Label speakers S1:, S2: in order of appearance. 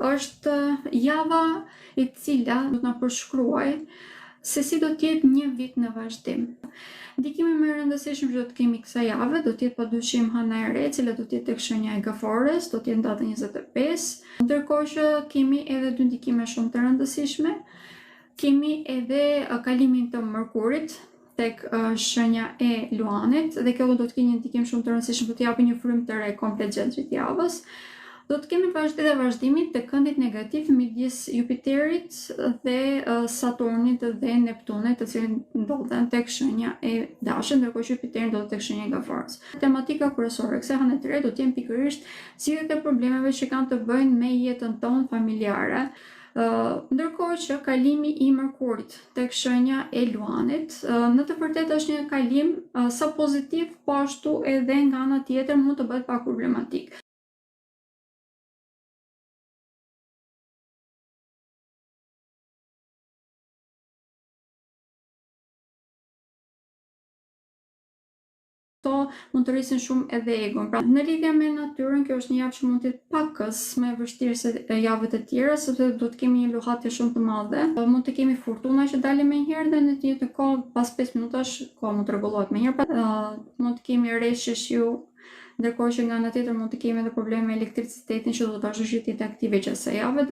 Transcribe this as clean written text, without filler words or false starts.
S1: është java e cila do të na përshkruaj se si do t'jetë një vit në vazhdim. Ndikimin më i rëndësishëm që do të kemi kësaj jave do t'jetë padyshim hëna e re, e cila do t'jetë tek shenja e gafores, do t'jetë data 25, ndërkohë që kemi edhe dy ndikime shumë të rëndësishme. Kemi edhe kalimin të Mërkurit tek shenja e Luanit dhe kjo do të ketë një ndikim shumë të rëndësishëm, do t'i japë një frymë të re komplet gjatë gjithë javës. Do të kemi vazhdimin të këndit negativ midis Jupiterit dhe Saturnit dhe Neptunit, të cilët ndodhen tek shenja e Dashit, ndërkohë që Jupiteri ndodhet tek shenja e Gaforës. Tematika kryesore kësaj hëne të re do të jenë pikërisht zgjidhjet e problemeve që kanë të bëjnë me jetën tonë familjare. Ndërkohë që kalimi i Mërkurit tek shenja e Luanit në të vërtetë është një kalim sa pozitiv, po ashtu edhe nga ana tjetër mund të bëhet pak problematik. Mund të rrisin shumë edhe egon. Pra, në lidhje me natyrën, kjo është një javë që mund të jetë pakës më e vështirë se javët e tjera, sepse do të kemi një luhatje shumë të madhe. Mund të kemi furtuna që dalin menjëherë dhe në të njëjtën kohë pas 5 minutash koha mund të rregullohet menjëherë. Mund të kemi rreshje shiu, ndërkohë që nga ana tjetër mund të kemi edhe probleme me elektricitetin që do të vazhdojë të jetë aktive gjatë kësaj jave.